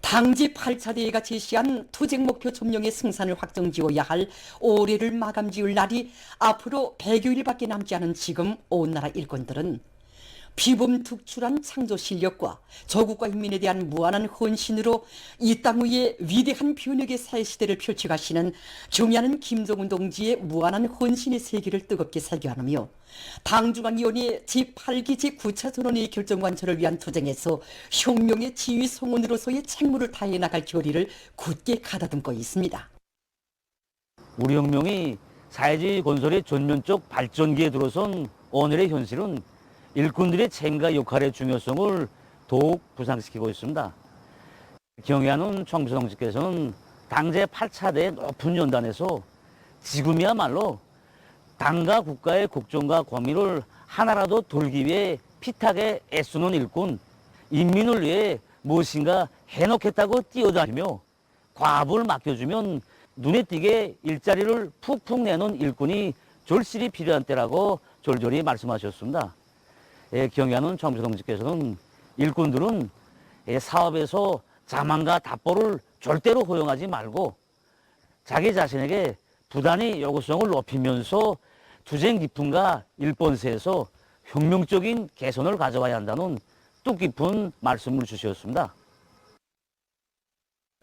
당지 8차 대회가 제시한 투쟁 목표 점령의 승산을 확정지어야 할 올해를 마감지을 날이 앞으로 100여일밖에 남지 않은 지금 온 나라 일꾼들은 비범특출한 창조 실력과 조국과 인민에 대한 무한한 헌신으로 이 땅 위에 위대한 변혁의 새 시대를 펼쳐가시는 경의하는 김정은 동지의 무한한 헌신의 세계를 뜨겁게 새겨하며 당중앙위원회 제8기 제9차 전원의 결정관철을 위한 투쟁에서 혁명의 지휘 성원으로서의 책무를 다해 나갈 결의를 굳게 가다듬고 있습니다. 우리 혁명이 사회주의 건설의 전면적 발전기에 들어선 오늘의 현실은 일꾼들의 책임과 역할의 중요성을 더욱 부상시키고 있습니다. 경의하는 총비서 동지께서는 당제 8차 대회 높은 연단에서 지금이야말로 당과 국가의 걱정과 고민을 하나라도 돌기 위해 피탁에 애쓰는 일꾼, 인민을 위해 무엇인가 해놓겠다고 뛰어다니며 과업을 맡겨주면 눈에 띄게 일자리를 푹푹 내는 일꾼이 절실히 필요한 때라고 절절히 말씀하셨습니다. 경의하는 총비서 동지께서는 일꾼들은 사업에서 자만과 답보를 절대로 허용하지 말고 자기 자신에게 부단히 요구성을 높이면서 투쟁 기품과 일본세에서 혁명적인 개선을 가져와야 한다는 뜻깊은 말씀을 주셨습니다.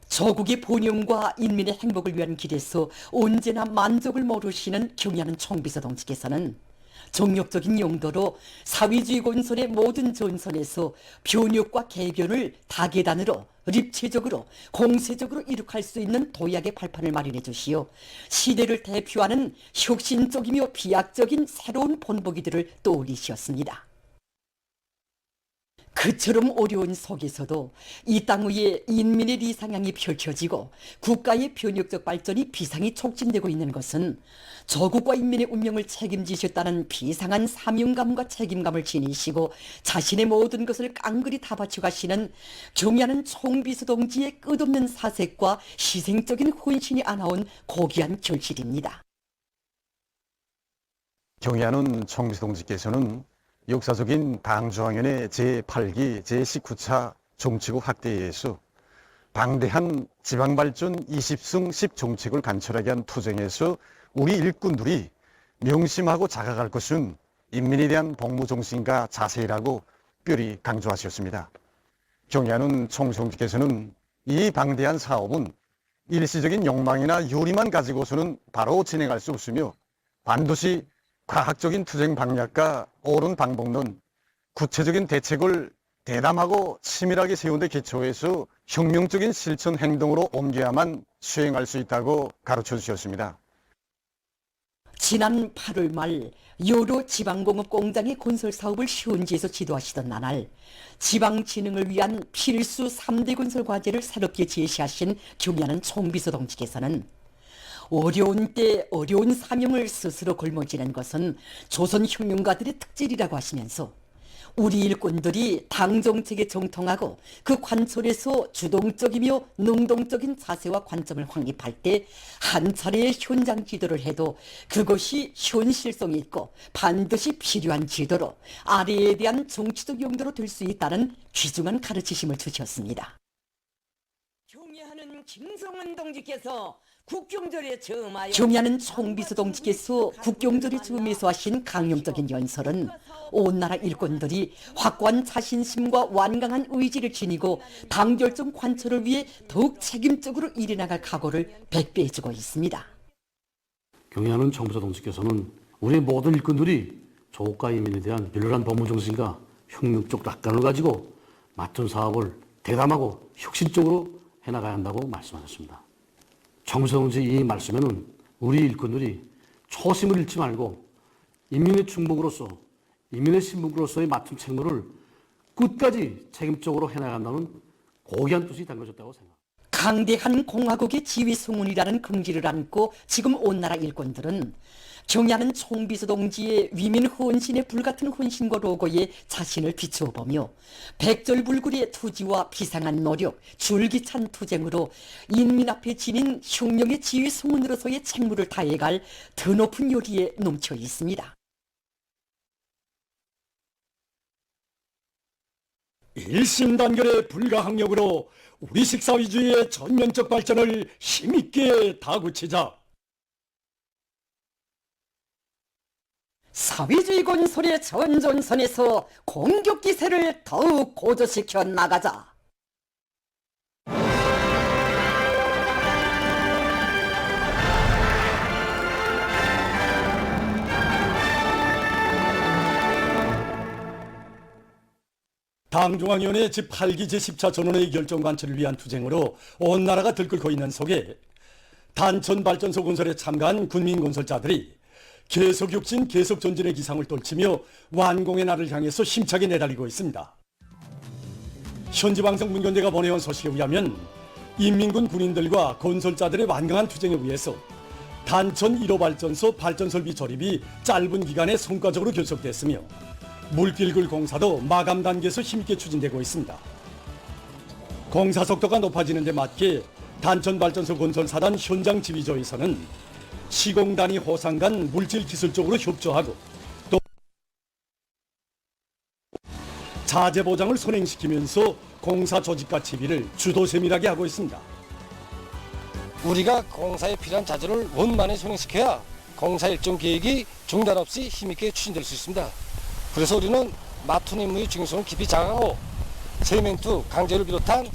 조국의 번영과 인민의 행복을 위한 길에서 언제나 만족을 모르시는 경의하는 총비서 동지께서는 정력적인 용도로 사회주의 건설의 모든 전선에서 변혁과 개변을 다계단으로 입체적으로 공세적으로 이룩할 수 있는 도약의 발판을 마련해 주시어 시대를 대표하는 혁신적이며 비약적인 새로운 본보기들을 떠올리셨습니다. 그처럼 어려운 속에서도 이 땅 위에 인민의 리상향이 펼쳐지고 국가의 변혁적 발전이 비상히 촉진되고 있는 것은 조국과 인민의 운명을 책임지셨다는 비상한 사명감과 책임감을 지니시고 자신의 모든 것을 깡그리 다 바쳐가시는 경의하는 총비서 동지의 끝없는 사색과 희생적인 헌신이 안아온 고귀한 결실입니다. 경의하는 총비서 동지께서는 역사적인 당중앙위원회 제8기 제19차 정치국 확대회에서 방대한 지방발전 20승 10정책을 관철하게 한 투쟁에서 우리 일꾼들이 명심하고 자각할 것은 인민에 대한 복무정신과 자세라고 뼈리 강조하셨습니다. 경의하는 총비서 동지께서는 이 방대한 사업은 일시적인 욕망이나 요리만 가지고서는 바로 진행할 수 없으며 반드시 과학적인 투쟁 방략과 옳은 방법론, 구체적인 대책을 대담하고 치밀하게 세운 데 기초해서 혁명적인 실천 행동으로 옮겨야만 수행할 수 있다고 가르쳐 주셨습니다. 지난 8월 말 여러 지방공업 공장의 건설 사업을 현지에서 지도하시던 나날 지방진흥을 위한 필수 3대 건설 과제를 새롭게 제시하신 경의하는 총비서 동지께서는 어려운 때 어려운 사명을 스스로 걸머지는 것은 조선혁명가들의 특질이라고 하시면서 우리 일꾼들이 당정책에 정통하고 그 관철에서 주동적이며 능동적인 자세와 관점을 확립할 때 한 차례의 현장 지도를 해도 그것이 현실성이 있고 반드시 필요한 지도로 아래에 대한 정치적 용도로 될 수 있다는 귀중한 가르치심을 주셨습니다. 경의하는 김성은 동지께서 국경절에 즈음하여 경의하는 총비서 동지께서 국경절에 즈음해서 하신 강령적인 연설은 온 나라 일꾼들이 확고한 자신심과 완강한 의지를 지니고 당결정 관철을 위해 더욱 책임적으로 일해나갈 각오를 백배해주고 있습니다. 경의하는 총비서 동지께서는 우리 모든 일꾼들이 조국과 인민에 대한 열렬한 복무정신과 혁명적 낙관을 가지고 맡은 사업을 대담하고 혁신적으로 해나가야 한다고 말씀하셨습니다. 총비서 동지 이 말씀에는 우리 일꾼들이 초심을 잃지 말고 인민의 충복으로서 인민의 신복으로서의 맡은 책무를 끝까지 책임적으로 해나간다는 고귀한 뜻이 담겨졌다고 생각합니다. 강대한 공화국의 지휘 성운이라는 긍지를 안고 지금 온 나라 일꾼들은 경의하는 총비서 동지의 위민 헌신에 불같은 헌신과 로고에 자신을 비추어보며 백절불굴의 투지와 비상한 노력, 줄기찬 투쟁으로 인민 앞에 지닌 혁명의 지휘 성운으로서의 책무를 다해갈 더 높은 요리에 넘쳐 있습니다. 일심단결의 불가항력으로 우리 식사위주의의 전면적 발전을 힘있게 다구치자. 사회주의 건설의 전전선에서 공격 기세를 더욱 고조시켜 나가자. 당중앙위원회 제8기 제10차 전원회의 결정 관철을 위한 투쟁으로 온 나라가 들끓고 있는 속에 단천 발전소 건설에 참가한 군민 건설자들이 계속 육진 계속 전진의 기상을 떨치며 완공의 날을 향해서 힘차게 내달리고 있습니다. 현지 방송 문건대가 보내온 소식에 의하면 인민군 군인들과 건설자들의 완강한 투쟁에 의해서 단천 1호 발전소 발전설비 조립이 짧은 기간에 성과적으로 결속됐으며 물길굴 공사도 마감 단계에서 힘있게 추진되고 있습니다. 공사 속도가 높아지는 데 맞게 단천발전소 건설사단 현장 지휘조에서는 시공단위 호상 간 물질 기술적으로 협조하고 또 자재 보장을 선행시키면서 공사 조직과 지휘를 주도 세밀하게 하고 있습니다. 우리가 공사에 필요한 자재를 원만히 선행시켜야 공사 일정 계획이 중단 없이 힘있게 추진될 수 있습니다. 그래서 우리는 맡은 임무의 중요성을 깊이 자각하고 세멘트, 강제를 비롯한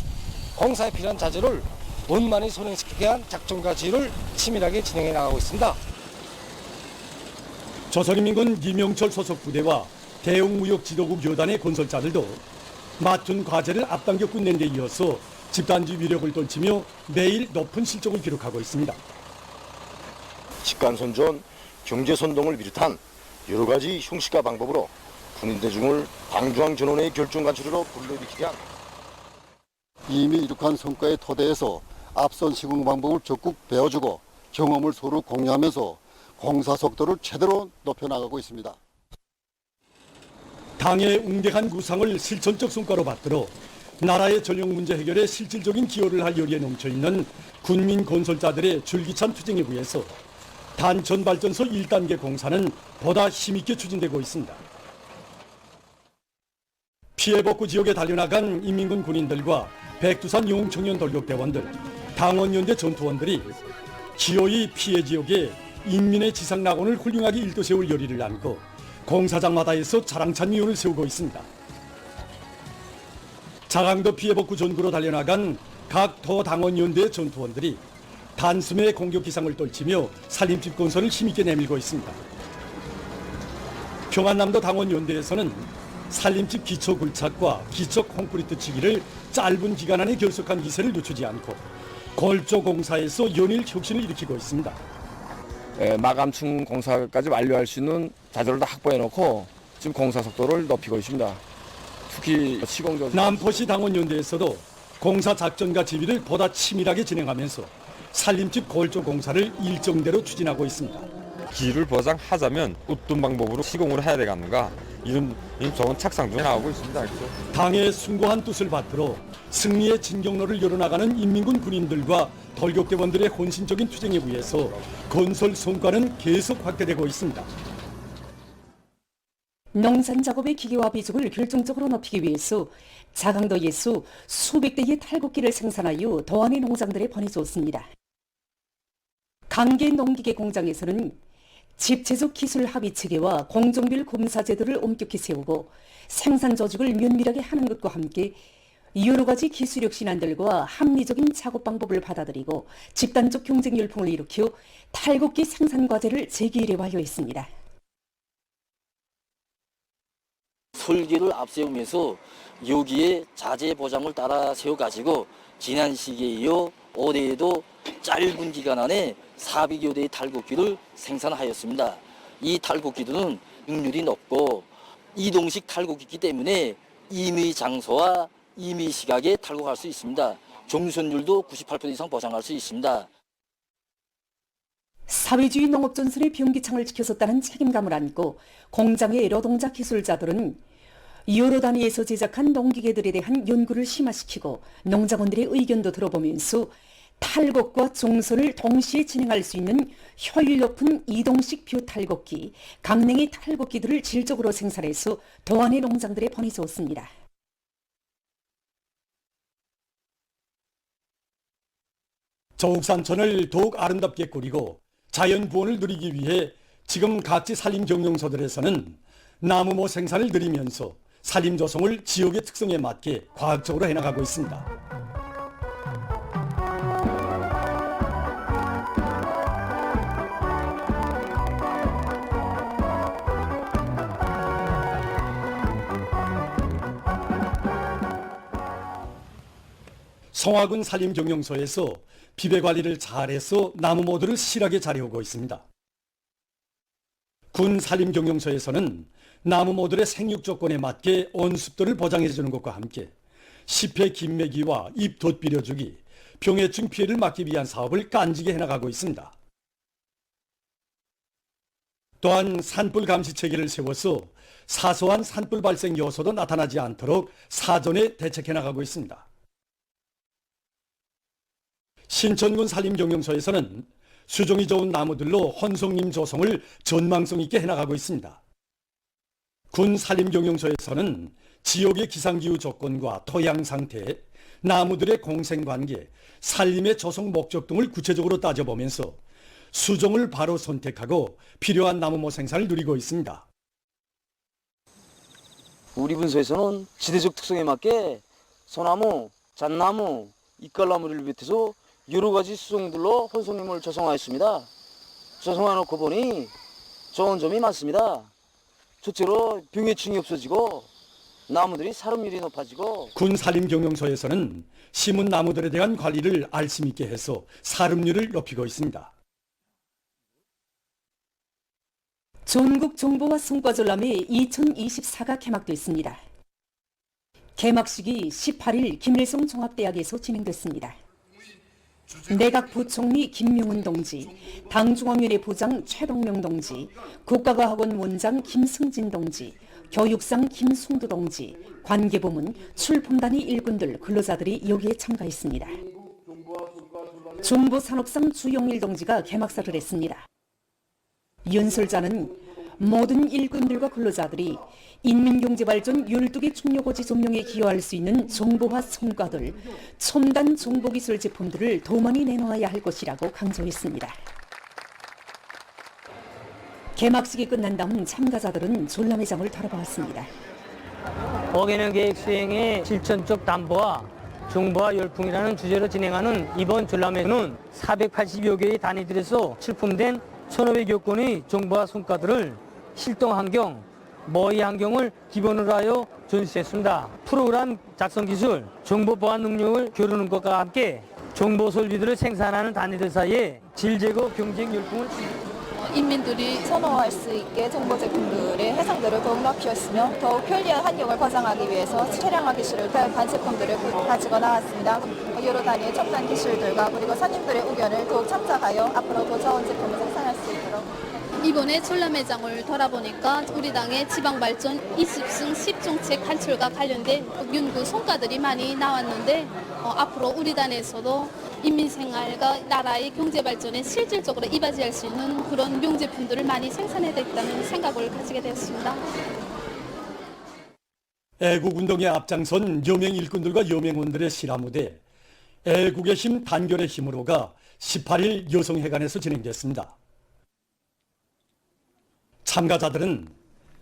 공사에 필요한 자재를 원만히 선행시키기 위한 작전과 지휘를 치밀하게 진행해 나가고 있습니다. 조선인민군 이명철 소속 부대와 대웅무역지도국 여단의 건설자들도 맡은 과제를 앞당겨 끝낸 데 이어서 집단지 위력을 떨치며 매일 높은 실적을 기록하고 있습니다. 직간선전, 경제선동을 비롯한 여러 가지 형식과 방법으로 군인 대중을 당중앙 전원회의 결정 관철으로 불러일으키기 위한 이미 이룩한 성과의 토대에서 앞선 시공 방법을 적극 배워주고 경험을 서로 공유하면서 공사 속도를 최대로 높여나가고 있습니다. 당의 웅대한 구상을 실천적 성과로 받들어 나라의 전력 문제 해결에 실질적인 기여를 할 열의에 넘쳐있는 군민 건설자들의 줄기찬 투쟁에 의해서 단천 발전소 1단계 공사는 보다 힘있게 추진되고 있습니다. 피해복구 지역에 달려나간 인민군 군인들과 백두산 용청년 돌격대원들, 당원연대 전투원들이 기어이 피해 지역에 인민의 지상낙원을 훌륭하게 일도세울 열의를 안고 공사장마다에서 자랑찬 미온을 세우고 있습니다. 자강도 피해복구 전구로 달려나간 각 도 당원연대 전투원들이 단숨에 공격 기상을 떨치며 살림집 건설을 힘있게 내밀고 있습니다. 평안남도 당원연대에서는 살림집 기초 굴착과 기초 콘크리트 치기를 짧은 기간 안에 결속한 기세를 늦추지 않고 골조 공사에서 연일 혁신을 일으키고 있습니다. 마감층 공사까지 완료할 수 있는 자재를 다 확보해놓고 지금 공사 속도를 높이고 있습니다. 특히 시공조 남포시 당원연대에서도 공사 작전과 지휘를 보다 치밀하게 진행하면서 살림집 골조 공사를 일정대로 추진하고 있습니다. 기를 보장하자면 어떤 방법으로 시공을 해야 되겠는가 이런 좋은 착상 중에 나오고 있습니다. 당의 숭고한 뜻을 받들어 승리의 진경로를 열어나가는 인민군 군인들과 돌격대원들의 헌신적인 투쟁에 의해서 건설 성과는 계속 확대되고 있습니다. 농산 작업의 기계화 비중을 결정적으로 높이기 위해서 자강도에서 수백 대의 탈곡기를 생산하여 도안의 농장들에 보내주었습니다. 강계 농기계 공장에서는 집체적 기술 합의 체계와 공정별 검사 제도를 엄격히 세우고 생산 조직을 면밀하게 하는 것과 함께 여러 가지 기술력 신안들과 합리적인 작업 방법을 받아들이고 집단적 경쟁 열풍을 일으켜 탈곡기 생산 과제를 재기일에 완료했습니다. 설계를 앞세우면서 여기에 자재 보장을 따라 세워가지고 지난 시기에 이어 올해에도 짧은 기간 안에 400여 대의 탈곡기를 생산하였습니다. 이 탈곡기들은 능률이 높고 이동식 탈곡기이기 때문에 임의 장소와 임의 시각에 탈곡할 수 있습니다. 종선율도 98% 이상 보장할 수 있습니다. 사회주의 농업전선의 병기창을 지켜섰다는 책임감을 안고 공장의 노동자 기술자들은 여러 단위에서 제작한 농기계들에 대한 연구를 심화시키고 농장원들의 의견도 들어보면서 탈곡과 종선을 동시에 진행할 수 있는 효율 높은 이동식 뷰탈곡기, 강냉이 탈곡기들을 질적으로 생산해서 도안의 농장들에 보내주었습니다. 저옥산천을 더욱 아름답게 꾸리고 자연 부원을 누리기 위해 지금 각지 산림 경영소들에서는 나무모 생산을 늘리면서 산림 조성을 지역의 특성에 맞게 과학적으로 해나가고 있습니다. 성화군 산림경영소에서 비배관리를 잘해서 나무모들을 실하게 자리우고 있습니다. 군 산림경영소에서는 나무모들의 생육 조건에 맞게 온습도를 보장해주는 것과 함께 잎의 김매기와 잎 덧비려주기, 병해충 피해를 막기 위한 사업을 깐지게 해나가고 있습니다. 또한 산불 감시 체계를 세워서 사소한 산불 발생 요소도 나타나지 않도록 사전에 대책해나가고 있습니다. 신천군 산림경영소에서는 수종이 좋은 나무들로 혼송림 조성을 전망성 있게 해나가고 있습니다. 군 산림경영소에서는 지역의 기상기후 조건과 토양 상태, 나무들의 공생관계, 산림의 조성 목적 등을 구체적으로 따져보면서 수종을 바로 선택하고 필요한 나무모 생산을 누리고 있습니다. 우리 분소에서는 지대적 특성에 맞게 소나무, 잣나무, 이깔나무를 비롯해서 여러 가지 수종들로 혼송림을 조성하였습니다. 조성해놓고 보니 좋은 점이 많습니다. 첫째로 병해충이 없어지고 나무들이 살음률이 높아지고 군 산림경영소에서는 심은 나무들에 대한 관리를 알심 있게 해서 살음률을 높이고 있습니다. 전국 정보화 성과전람회 2024가 개막됐습니다. 개막식이 18일 김일성 종합대학에서 진행됐습니다. 내각 부총리 김명훈 동지, 당중앙위원회 부장 최동명 동지, 국가과학원 원장 김승진 동지, 교육상 김승두 동지, 관계부문, 출품단위 일꾼들, 근로자들이 여기에 참가했습니다. 정보산업상 주영일 동지가 개막사를 했습니다. 연설자는 모든 일꾼들과 근로자들이 인민경제발전 12개 중요고지 점령에 기여할 수 있는 정보화 성과들, 첨단 정보기술 제품들을 더 많이 내놓아야 할 것이라고 강조했습니다. 개막식이 끝난 다음 참가자들은 전람회장을 돌아보았습니다. 어게는 계획 수행의 실천적 담보와 정보화 열풍이라는 주제로 진행하는 이번 전람회는 480여 개의 단위들에서 출품된 1,500여 건의 정보화 성과들을 실동환경, 모의 환경을 기본으로 하여 전시했습니다. 프로그램 작성 기술, 정보 보안 능력을 겨루는 것과 함께 정보 설비들을 생산하는 단위들 사이에 질 제거 경쟁 열풍을 인민들이 선호할 수 있게 정보 제품들의 해상도를 더욱 높였으며 더욱 편리한 환경을 보장하기 위해서 최량화 기술을 도입한 제품들을 가지고 나왔습니다. 여러 단위의 첨단 기술들과 그리고 손님들의 의견을 더욱 참작하여 앞으로 더 좋은 제품을 생산할 수 있도록. 이번에 전람회장을 돌아보니까 우리 당의 지방발전 20승 10정책 간출과 관련된 연구 성과들이 많이 나왔는데 앞으로 우리 당에서도 인민생활과 나라의 경제발전에 실질적으로 이바지할 수 있는 그런 용제품들을 많이 생산해야 되겠다는 생각을 가지게 되었습니다. 애국운동에 앞장선 여명 일꾼들과 여명원들의 실화무대 애국의 힘 단결의 힘으로가 18일 여성회관에서 진행됐습니다. 참가자들은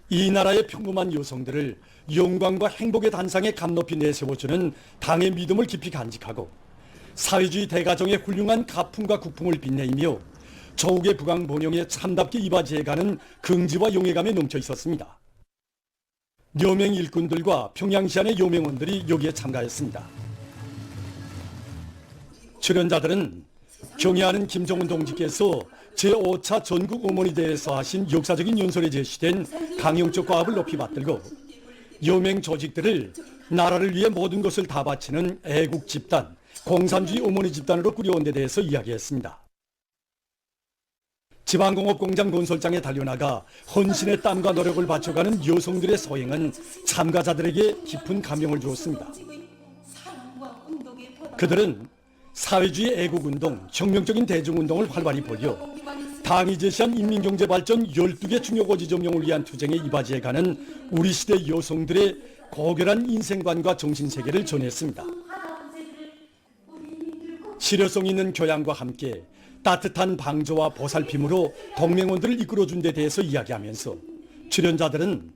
이 나라의 평범한 여성들을 영광과 행복의 단상에 감높이 내세워주는 당의 믿음을 깊이 간직하고 사회주의 대가정의 훌륭한 가풍과 국풍을 빛내이며 조국의 부강 본영에 참답게 이바지해가는 긍지와 용애감에 넘쳐 있었습니다. 여명 일꾼들과 평양시안의 여명원들이 여기에 참가했습니다. 출연자들은 경애하는 김정은 동지께서 제5차 전국 어머니대회에서 하신 역사적인 연설에 제시된 강영적 과업을 높이 받들고 여명 조직들을 나라를 위해 모든 것을 다 바치는 애국 집단, 공산주의 어머니 집단으로 꾸려온 데 대해서 이야기했습니다. 지방공업 공장 건설장에 달려나가 헌신의 땀과 노력을 바쳐가는 여성들의 소행은 참가자들에게 깊은 감명을 주었습니다. 그들은 사회주의 애국운동, 혁명적인 대중운동을 활발히 벌여 당이 제시한 인민경제발전 12개 중요고지 점령을 위한 투쟁에 이바지해가는 우리 시대 여성들의 고결한 인생관과 정신세계를 전했습니다. 실효성 있는 교양과 함께 따뜻한 방조와 보살핌으로 동맹원들을 이끌어준 데 대해서 이야기하면서 출연자들은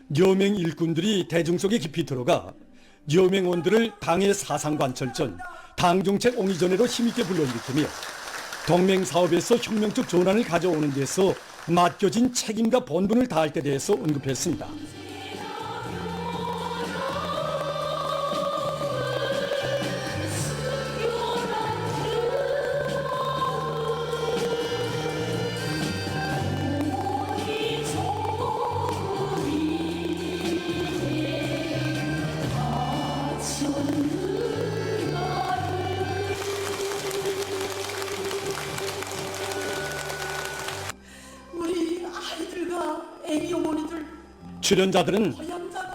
려맹 일꾼들이 대중 속에 깊이 들어가 려맹원들을 당의 사상관철전, 당정책 옹이전회로 힘있게 불러일으키며 동맹 사업에서 혁명적 전환을 가져오는 데서 맡겨진 책임과 본분을 다할 때 대해서 언급했습니다. 우리 아이들과 애기 어머니들 출연자들은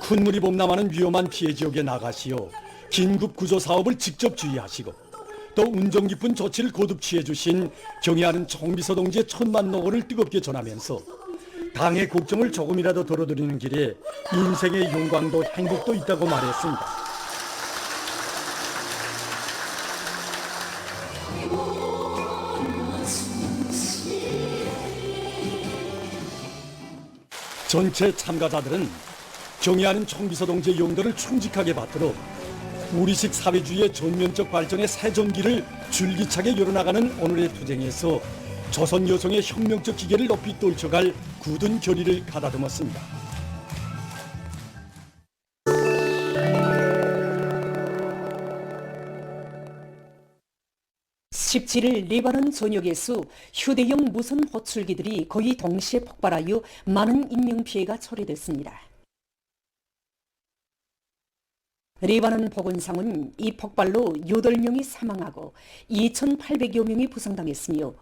큰 물이 범람하는 위험한 피해 지역에 나가시어 긴급 구조 사업을 직접 주의하시고 또 운정 깊은 조치를 거듭 취해 주신 경애하는 총비서 동지의 천만 노고를 뜨겁게 전하면서 당의 걱정을 조금이라도 덜어드리는 길에 인생의 영광도 행복도 있다고 말했습니다. 전체 참가자들은 경애하는 총비서 동지의 용도를 충직하게 받들어 우리식 사회주의의 전면적 발전의 새 전기를 줄기차게 열어나가는 오늘의 투쟁에서 조선 여성의 혁명적 기계를 높이 떨쳐갈 굳은 결의를 가다듬었습니다. 17일 레바논 전역에서 휴대용 무선 호출기들이 거의 동시에 폭발하여 많은 인명피해가 초래됐습니다. 레바논 보건상은 이 폭발로 8명이 사망하고 2,800여 명이 부상당했으며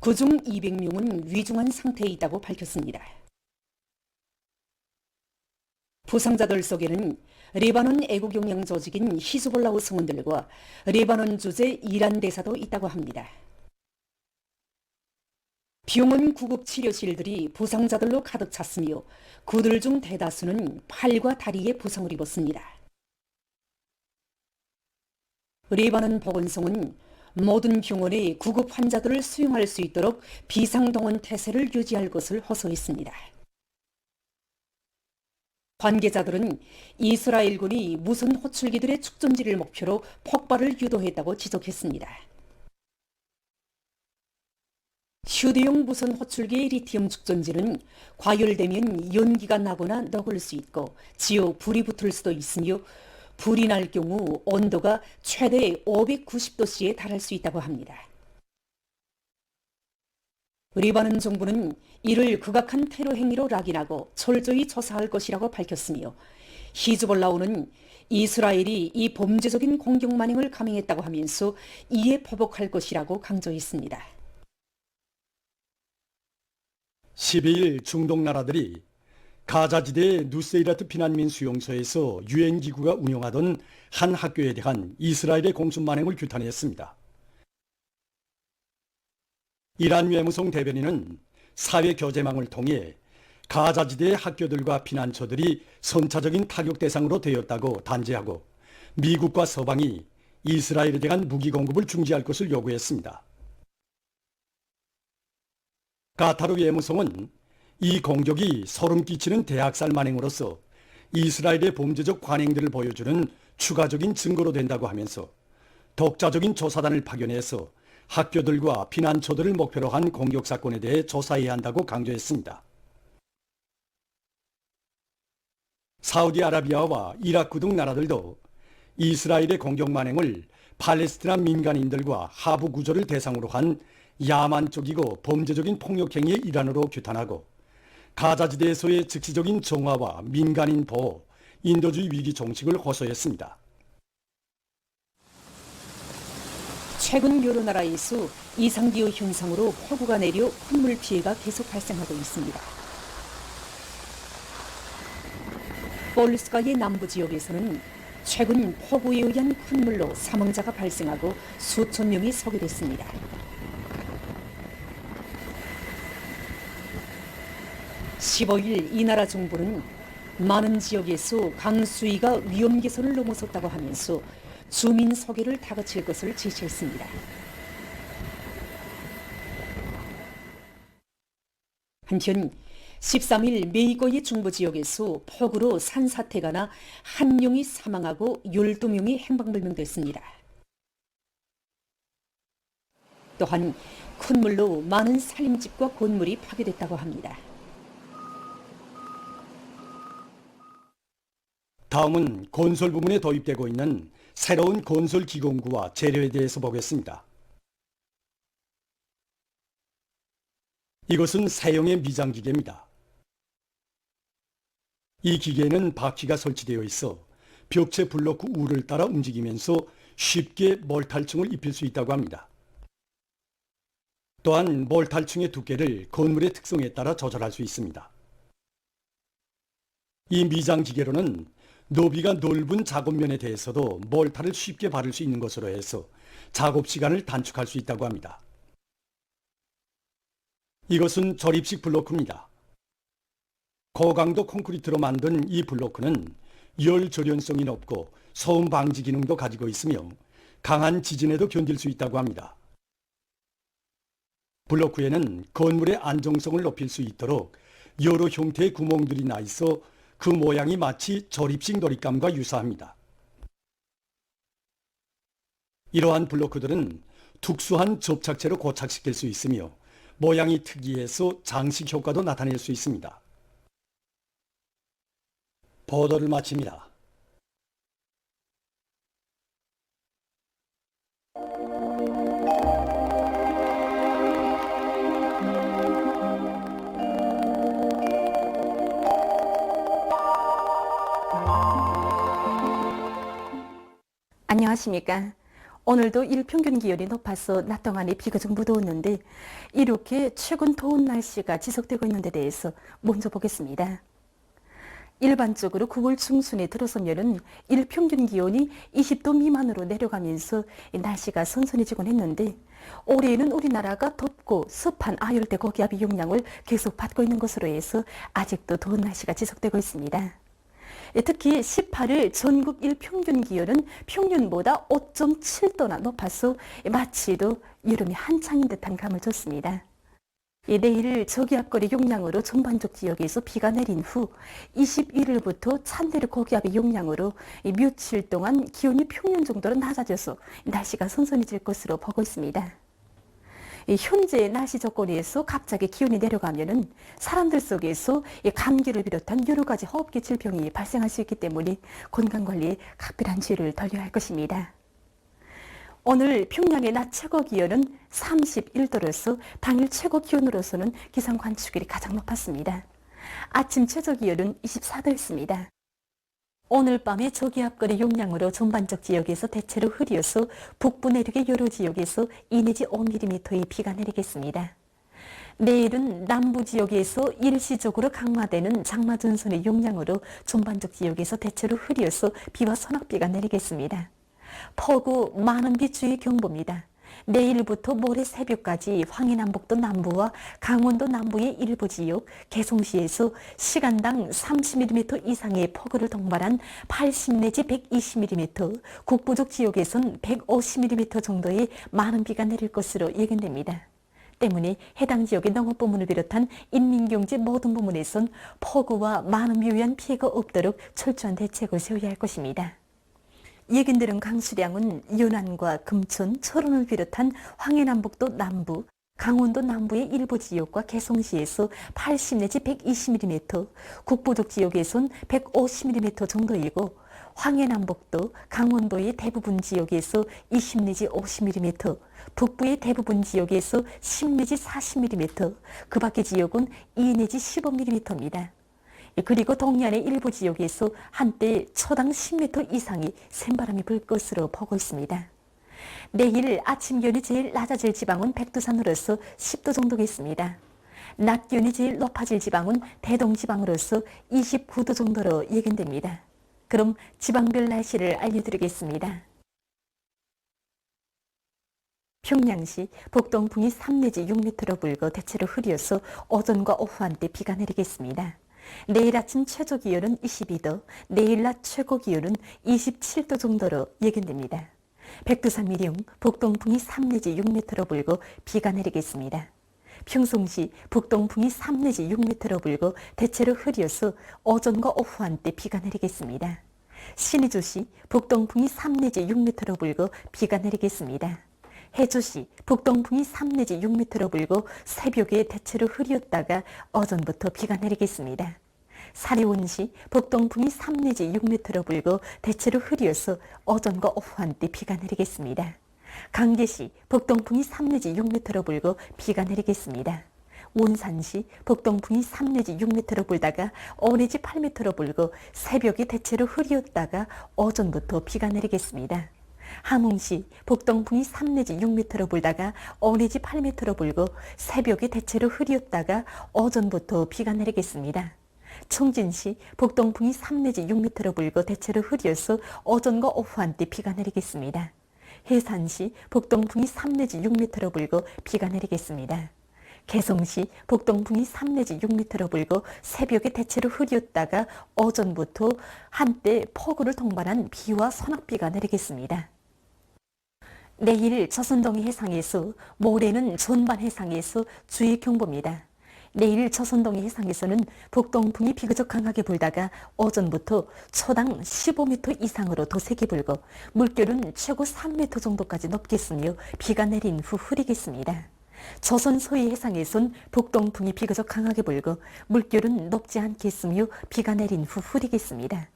그중 200명은 위중한 상태에 있다고 밝혔습니다. 부상자들 속에는 레바논 애국영양 조직인 히즈볼라우 성원들과 레바논 주재 이란 대사도 있다고 합니다. 병원 구급 치료실들이 부상자들로 가득 찼으며 그들 중 대다수는 팔과 다리에 부상을 입었습니다. 레바논 보건성은 모든 병원에 구급 환자들을 수용할 수 있도록 비상동원 태세를 유지할 것을 호소했습니다. 관계자들은 이스라엘군이 무선 호출기들의 축전지를 목표로 폭발을 유도했다고 지적했습니다. 휴대용 무선 호출기의 리튬 축전지는 과열되면 연기가 나거나 녹을 수 있고 지어 불이 붙을 수도 있으며 불이 날 경우 온도가 최대 590도씨에 달할 수 있다고 합니다. 레바논 정부는 이를 극악한 테러 행위로 낙인하고 철저히 조사할 것이라고 밝혔으며 히즈볼라우는 이스라엘이 이 범죄적인 공격 만행을 감행했다고 하면서 이에 포복할 것이라고 강조했습니다. 12일 중동 나라들이 가자지대의 누세이라트 피난민 수용소에서 유엔기구가 운영하던 한 학교에 대한 이스라엘의 공습 만행을 규탄했습니다. 이란 외무성 대변인은 사회교제망을 통해 가자지대의 학교들과 피난처들이 선차적인 타격 대상으로 되었다고 단죄하고 미국과 서방이 이스라엘에 대한 무기 공급을 중지할 것을 요구했습니다. 카타르 외무성은 이 공격이 소름 끼치는 대학살 만행으로서 이스라엘의 범죄적 관행들을 보여주는 추가적인 증거로 된다고 하면서 독자적인 조사단을 파견해서 학교들과 피난처들을 목표로 한 공격 사건에 대해 조사해야 한다고 강조했습니다. 사우디아라비아와 이라크 등 나라들도 이스라엘의 공격 만행을 팔레스티나 민간인들과 하부 구조를 대상으로 한 야만적이고 범죄적인 폭력 행위의 일환으로 규탄하고 가자지대에서의 즉시적인 정화와 민간인 보호, 인도주의 위기 종식을 호소했습니다. 최근 여러 나라에서 이상기후 현상으로 폭우가 내려 흙물 피해가 계속 발생하고 있습니다. 볼스카의 남부 지역에서는 최근 폭우에 의한 흙물로 사망자가 발생하고 수천 명이 소개됐습니다. (15일) 이 나라 정부는 많은 지역에서 강수위가 위험 개선을 넘어섰다고 하면서 주민 소개를 다그칠 것을 지시했습니다. 한편 13일 메이거의 중부 지역에서 폭우로 산사태가 나 1명이 사망하고 12명이 행방불명됐습니다. 또한 큰 물로 많은 살림집과 건물이 파괴됐다고 합니다. 다음은 건설 부문에 도입되고 있는 새로운 건설 기공구와 재료에 대해서 보겠습니다. 이것은 사용의 미장기계입니다. 이 기계에는 바퀴가 설치되어 있어 벽체 블록 우를 따라 움직이면서 쉽게 몰탈층을 입힐 수 있다고 합니다. 또한 몰탈층의 두께를 건물의 특성에 따라 조절할 수 있습니다. 이 미장기계로는 너비가 넓은 작업면에 대해서도 몰탈을 쉽게 바를 수 있는 것으로 해서 작업 시간을 단축할 수 있다고 합니다. 이것은 조립식 블로크입니다. 고강도 콘크리트로 만든 이 블로크는 열 절연성이 높고 소음 방지 기능도 가지고 있으며 강한 지진에도 견딜 수 있다고 합니다. 블로크에는 건물의 안정성을 높일 수 있도록 여러 형태의 구멍들이 나 있어 그 모양이 마치 조립식 놀잇감과 유사합니다. 이러한 블로크들은 특수한 접착제로 고착시킬 수 있으며 모양이 특이해서 장식 효과도 나타낼 수 있습니다. 보도를 마칩니다. 안녕하십니까. 오늘도 일평균 기온이 높아서 낮 동안에 비가 좀 무더웠는데 이렇게 최근 더운 날씨가 지속되고 있는 데 대해서 먼저 보겠습니다. 일반적으로 9월 중순에 들어서면은 일평균 기온이 20도 미만으로 내려가면서 날씨가 선선해지곤 했는데 올해에는 우리나라가 덥고 습한 아열대 고기압의 영향을 계속 받고 있는 것으로 해서 아직도 더운 날씨가 지속되고 있습니다. 특히 18일 전국 일평균 기온은 평년보다 5.7도나 높아서 마치도 여름이 한창인 듯한 감을 줬습니다. 내일 저기압골의 영향으로 전반적 지역에서 비가 내린 후 21일부터 찬내를 고기압의 영향으로 며칠 동안 기온이 평년 정도로 낮아져서 날씨가 선선해질 것으로 보고 있습니다. 현재 날씨 조건에서 갑자기 기온이 내려가면은 사람들 속에서 감기를 비롯한 여러 가지 호흡기 질병이 발생할 수 있기 때문에 건강관리에 각별한 주의를 돌려야 할 것입니다. 오늘 평양의 낮 최고 기온은 31도로서 당일 최고 기온으로서는 기상 관측일이 가장 높았습니다. 아침 최저 기온은 24도였습니다. 오늘 밤에 저기압골의 영향으로 전반적 지역에서 대체로 흐려서 북부 내륙의 여러 지역에서 2 내지 5mm의 비가 내리겠습니다. 내일은 남부 지역에서 일시적으로 강화되는 장마 전선의 영향으로 전반적 지역에서 대체로 흐려서 비와 소낙비가 내리겠습니다. 폭우 많은 비 주의 경보입니다. 내일부터 모레 새벽까지 황해남북도 남부와 강원도 남부의 일부 지역, 개송시에서 시간당 30mm 이상의 폭우를 동반한 80 내지 120mm, 국부족 지역에선 150mm 정도의 많은 비가 내릴 것으로 예견됩니다. 때문에 해당 지역의 농업부문을 비롯한 인민경제 모든 부문에선 폭우와 많은 묘한 피해가 없도록 철저한 대책을 세워야 할 것입니다. 예견되는 강수량은 연안과 금천, 철원을 비롯한 황해남북도 남부, 강원도 남부의 일부 지역과 개송시에서 80 내지 120mm, 국부족 지역에선 150mm 정도이고 황해남북도, 강원도의 대부분 지역에서 20 내지 50mm, 북부의 대부분 지역에서 10 내지 40mm, 그 밖의 지역은 2 내지 15mm입니다. 그리고 동해안의 일부 지역에서 한때 초당 10m 이상의 센바람이 불 것으로 보고 있습니다. 내일 아침 기온이 제일 낮아질 지방은 백두산으로서 10도 정도겠습니다. 낮 기온이 제일 높아질 지방은 대동지방으로서 29도 정도로 예견됩니다. 그럼 지방별 날씨를 알려드리겠습니다. 평양시 북동풍이 3 내지 6m로 불고 대체로 흐려서 오전과 오후 한때 비가 내리겠습니다. 내일 아침 최저 기온은 22도, 내일 낮 최고 기온은 27도 정도로 예견됩니다. 백두산 미령 북동풍이 3 내지 6m로 불고 비가 내리겠습니다. 평송시 북동풍이 3 내지 6m로 불고 대체로 흐려서 오전과 오후 한때 비가 내리겠습니다. 신의주시 북동풍이 3 내지 6m로 불고 비가 내리겠습니다. 해주시 북동풍이 3 내지 6m로 불고 새벽에 대체로 흐렸다가 오전부터 비가 내리겠습니다. 사리온시 북동풍이 3 내지 6m로 불고 대체로 흐려서 오전과 오후 한때 비가 내리겠습니다. 강계시 북동풍이 3 내지 6m로 불고 비가 내리겠습니다. 원산시 북동풍이 3 내지 6m로 불다가 5 내지 8m로 불고 새벽에 대체로 흐렸다가 오전부터 비가 내리겠습니다. 함흥시 북동풍이 3 내지 6m로 불다가 5 내지 8m로 불고 새벽에 대체로 흐렸다가 오전부터 비가 내리겠습니다. 청진시 북동풍이 3 내지 6m로 불고 대체로 흐려서 오전과 오후 한때 비가 내리겠습니다. 해산시 북동풍이 3 내지 6m로 불고 비가 내리겠습니다. 개성시 북동풍이 3 내지 6m로 불고 새벽에 대체로 흐렸다가 오전부터 한때 폭우를 동반한 비와 소낙비가 내리겠습니다. 내일 조선동해 해상에서, 모레는 전반 해상에서 주의 경보입니다. 내일 조선동해 해상에서는 북동풍이 비교적 강하게 불다가 오전부터 초당 15m 이상으로 더 세게 불고 물결은 최고 3m 정도까지 높겠으며 비가 내린 후 흐리겠습니다. 조선 서해 해상에선 북동풍이 비교적 강하게 불고 물결은 높지 않겠으며 비가 내린 후 흐리겠습니다.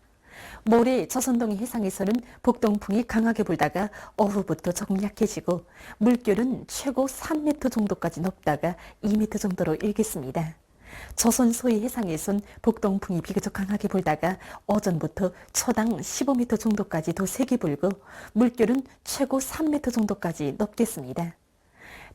모레 조선동해 해상에서는 북동풍이 강하게 불다가 오후부터 조금 약해지고 물결은 최고 3m 정도까지 높다가 2m 정도로 일겠습니다. 조선 서해 해상에선 북동풍이 비교적 강하게 불다가 오전부터 초당 15m 정도까지 더 세게 불고 물결은 최고 3m 정도까지 높겠습니다.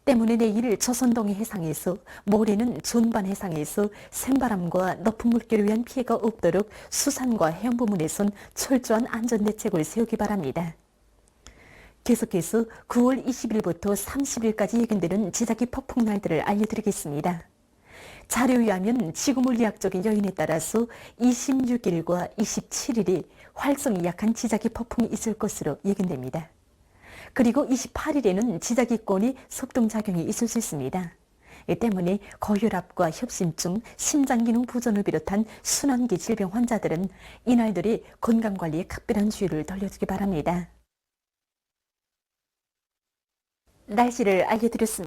때문에 내일 조선동해 해상에서, 모레는 전반 해상에서 샘바람과 높은 물결을 위한 피해가 없도록 수산과 해양 부문에선 철저한 안전대책을 세우기 바랍니다. 계속해서 9월 20일부터 30일까지 예견되는 지자기 폭풍날들을 알려드리겠습니다. 자료에 의하면 지구물리학적인 요인에 따라서 26일과 27일이 활성이 약한 지자기 폭풍이 있을 것으로 예견됩니다. 그리고 28일에는 지자기권이 속동작용이 있을 수 있습니다. 이 때문에 고혈압과 협심증, 심장기능 부전을 비롯한 순환기 질병 환자들은 이날들이 건강관리에 각별한 주의를 돌려주기 바랍니다. 날씨를 알려드렸습니다.